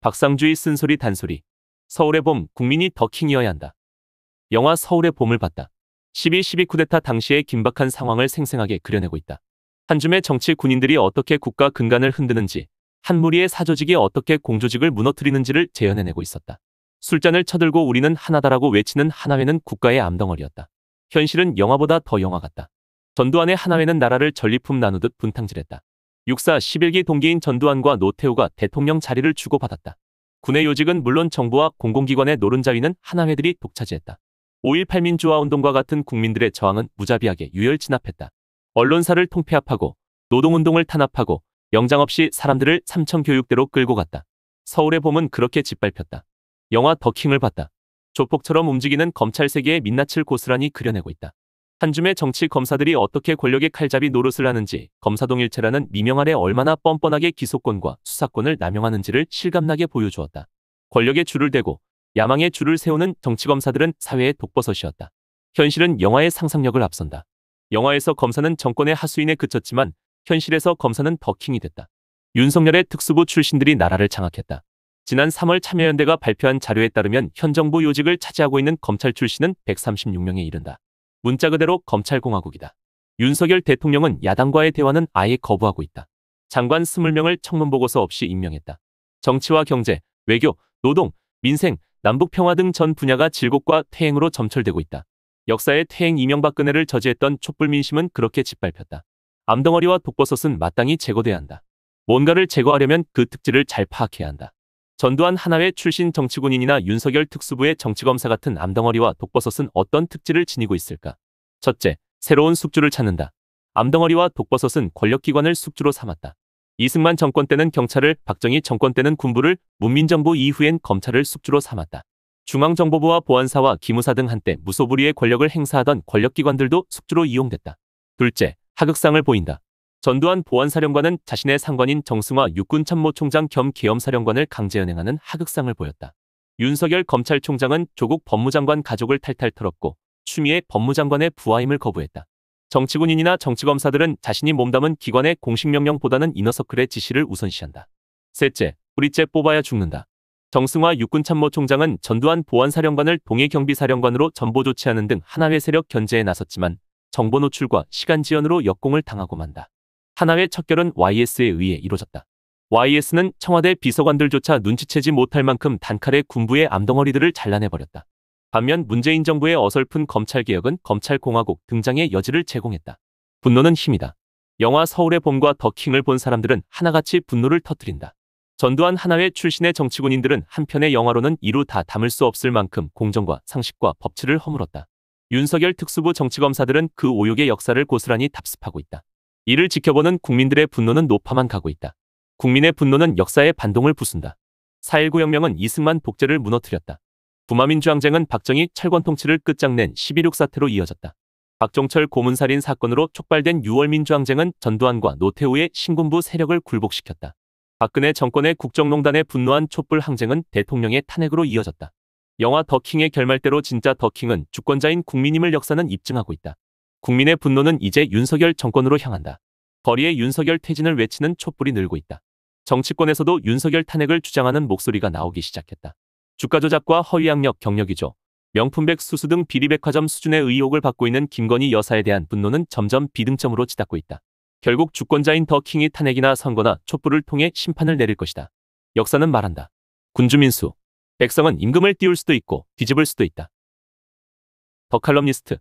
박상주의 쓴소리 단소리. 서울의 봄, 국민이 더 킹이어야 한다. 영화 서울의 봄을 봤다. 12.12 쿠데타 당시의 긴박한 상황을 생생하게 그려내고 있다. 한 줌의 정치 군인들이 어떻게 국가 근간을 흔드는지, 한 무리의 사조직이 어떻게 공조직을 무너뜨리는지를 재현해내고 있었다. 술잔을 쳐들고 우리는 하나다라고 외치는 하나회는 국가의 암덩어리였다. 현실은 영화보다 더 영화 같다. 전두환의 하나회는 나라를 전리품 나누듯 분탕질했다. 육사 11기 동기인 전두환과 노태우가 대통령 자리를 주고받았다. 군의 요직은 물론 정부와 공공기관의 노른자위는 하나회들이 독차지했다. 5.18 민주화운동과 같은 국민들의 저항은 무자비하게 유혈 진압했다. 언론사를 통폐합하고 노동운동을 탄압하고 영장 없이 사람들을 삼청교육대로 끌고 갔다. 서울의 봄은 그렇게 짓밟혔다. 영화 더킹을 봤다. 조폭처럼 움직이는 검찰 세계의 민낯을 고스란히 그려내고 있다. 한 줌의 정치 검사들이 어떻게 권력의 칼잡이 노릇을 하는지, 검사동일체라는 미명 아래 얼마나 뻔뻔하게 기소권과 수사권을 남용하는지를 실감나게 보여주었다. 권력의 줄을 대고 야망의 줄을 세우는 정치검사들은 사회의 독버섯이었다. 현실은 영화의 상상력을 앞선다. 영화에서 검사는 정권의 하수인에 그쳤지만 현실에서 검사는 더킹이 됐다. 윤석열의 특수부 출신들이 나라를 장악했다. 지난 3월 참여연대가 발표한 자료에 따르면 현 정부 요직을 차지하고 있는 검찰 출신은 136명에 이른다. 문자 그대로 검찰공화국이다. 윤석열 대통령은 야당과의 대화는 아예 거부하고 있다. 장관 20명을 청문보고서 없이 임명했다. 정치와 경제, 외교, 노동, 민생, 남북평화 등 전 분야가 질곡과 퇴행으로 점철되고 있다. 역사의 퇴행 이명박근혜를 저지했던 촛불 민심은 그렇게 짓밟혔다. 암덩어리와 독버섯은 마땅히 제거돼야 한다. 뭔가를 제거하려면 그 특질을 잘 파악해야 한다. 전두환 하나회 출신 정치군인이나 윤석열 특수부의 정치검사 같은 암덩어리와 독버섯은 어떤 특질을 지니고 있을까? 첫째, 새로운 숙주를 찾는다. 암덩어리와 독버섯은 권력기관을 숙주로 삼았다. 이승만 정권 때는 경찰을, 박정희 정권 때는 군부를, 문민정부 이후엔 검찰을 숙주로 삼았다. 중앙정보부와 보안사와 기무사 등 한때 무소불위의 권력을 행사하던 권력기관들도 숙주로 이용됐다. 둘째, 하극상을 보인다. 전두환 보안사령관은 자신의 상관인 정승화 육군참모총장 겸 계엄사령관을 강제연행하는 하극상을 보였다. 윤석열 검찰총장은 조국 법무장관 가족을 탈탈 털었고 추미애 법무장관의 부하임을 거부했다. 정치군인이나 정치검사들은 자신이 몸담은 기관의 공식 명령보다는 이너서클의 지시를 우선시한다. 셋째, 뿌리째 뽑아야 죽는다. 정승화 육군참모총장은 전두환 보안사령관을 동해경비사령관으로 전보 조치하는 등 하나회 세력 견제에 나섰지만 정보 노출과 시간 지연으로 역공을 당하고 만다. 하나회 척결은 YS에 의해 이루어졌다. YS는 청와대 비서관들조차 눈치채지 못할 만큼 단칼에 군부의 암덩어리들을 잘라내버렸다. 반면 문재인 정부의 어설픈 검찰개혁은 검찰공화국 등장의 여지를 제공했다. 분노는 힘이다. 영화 서울의 봄과 더킹을 본 사람들은 하나같이 분노를 터뜨린다. 전두환 하나회 출신의 정치군인들은 한편의 영화로는 이루 다 담을 수 없을 만큼 공정과 상식과 법치를 허물었다. 윤석열 특수부 정치검사들은 그 오욕의 역사를 고스란히 답습하고 있다. 이를 지켜보는 국민들의 분노는 높아만 가고 있다. 국민의 분노는 역사의 반동을 부순다. 4.19 혁명은 이승만 독재를 무너뜨렸다. 부마민주항쟁은 박정희 철권 통치를 끝장낸 11.6 사태로 이어졌다. 박종철 고문살인 사건으로 촉발된 6월 민주항쟁은 전두환과 노태우의 신군부 세력을 굴복시켰다. 박근혜 정권의 국정농단에 분노한 촛불 항쟁은 대통령의 탄핵으로 이어졌다. 영화 더킹의 결말대로 진짜 더킹은 주권자인 국민임을 역사는 입증하고 있다. 국민의 분노는 이제 윤석열 정권으로 향한다. 거리에 윤석열 퇴진을 외치는 촛불이 늘고 있다. 정치권에서도 윤석열 탄핵을 주장하는 목소리가 나오기 시작했다. 주가 조작과 허위학력 경력위조, 명품백 수수 등 비리백화점 수준의 의혹을 받고 있는 김건희 여사에 대한 분노는 점점 비등점으로 치닫고 있다. 결국 주권자인 더킹이 탄핵이나 선거나 촛불을 통해 심판을 내릴 것이다. 역사는 말한다. 군주민수. 백성은 임금을 띄울 수도 있고 뒤집을 수도 있다. 더 칼럼니스트.